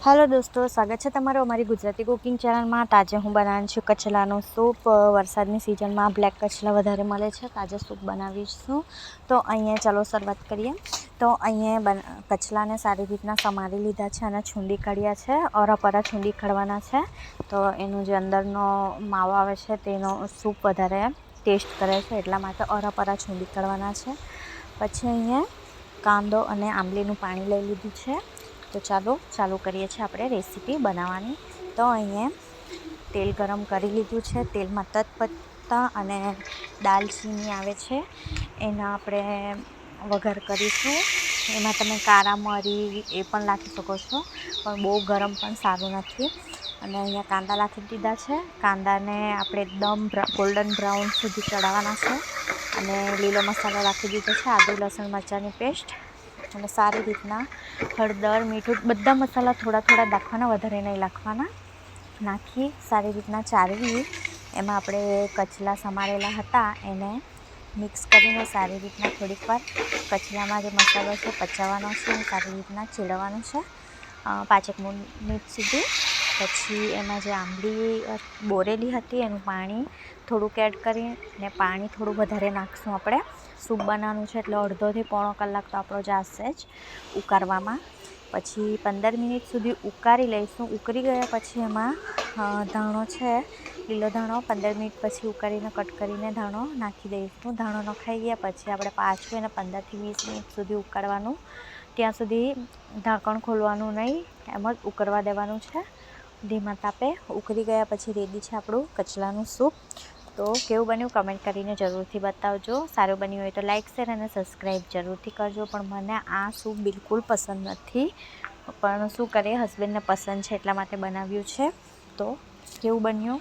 Hello दोस्तों, स्वागत है तमारो अमारी गुजराती कुकिंग चैनल में। ताजे हूँ बनाववानी छुं कचलानो सूप। वरसादनी सीजन में ब्लेक कचला वधारे मळे छे। ताजे सूप बनावीशुं। तो अहींया चलो शरूआत करिए। तो अहींया कचलाने सारी रीतना समारी लीधा छे अने छूंदी काढ्या छे। अरापरा छूंदी काढवाना छे तो एनो जे अंदरनो मावो आवे छे तेनो सूप वधारे टेस्ट करे छे, एटला माटे अरापरा छूंदी काढवाना छे। पछी अहींया कांदो अने आंबलीनुं पाणी लई लीधुं छे। तो चलो चालू करिए छे आपणे रेसिपी बनाववानी। तो अहींया तेल गरम करी लीधुं छे। तेल में तजपत्ता अने दालचीनी आवे छे एना आपणे वघार करीशुं। एमां तमे कारा मरी ए पण नाखी शको छो, पण बहु गरम पण सारुं नथी। अने अहींया कांदा नाखी दीधा छे। कांदाने आपणे एकदम गोल्डन ब्राउन सुधी चढ़ाववाना छे अने लीलो मसालो नाखी दीधो छे, आदु लसण मरचांनी पेस्ट अने सारी रीतना हळदर मीठुं बधा मसाला थोड़ा थोड़ा नाखवाना, वधारे नहीं नाखवाना। नाखी सारी रीतना चाळवी एमां आपणे कचला समारेला हता एने मिक्स करीने सारी रीतना थोड़ीक वार कचलामां जे मसालो छे पचाववानो छे अने सारी रीतना चीड़ववानुं छे 5-1 मिनिट सुधी। पछी एमां जे आंबली बोरेली हती एनुं पाणी थोड़ुंक एड करीने पाणी थोड़ुं वधारे नाखशुं। आपणे सूप बनाववानुं छे एटले अर्धो थी पोणो कलाक तो आपणो जशे ज उकारवामां। पछी 15 मिनिट सुधी उकारी लईशुं। उकरी गया पछी एमां धाणो छे, लीलो धाणो 15 मिनिट पछी उकारीने कट करीने धाणो नाखी दईशुं। धाणो नखाई गया पछी आपणे पाछुं एने 15 થી 20 मिनिट सुधी उकाळवानुं। त्यां सुधी ढांकण खोलवानुं नहीं, एम ज उकळवा देवानुं छे धीमा तापे। उकरी गया पछी रेडी छे आपणुं कचलानुं सूप। तो केवुं बन्युं कमेंट करीने जरूरथी बतावजो। सारुं बन्युं होय तो लाइक शेर अने सब्सक्राइब जरूरथी करजो। पण मने आ सूप बिल्कुल पसंद नथी, पण शुं करीए हस्बेंड ने पसंद छे एटला माटे बनाव्युं छे। तो केवुं बन्युं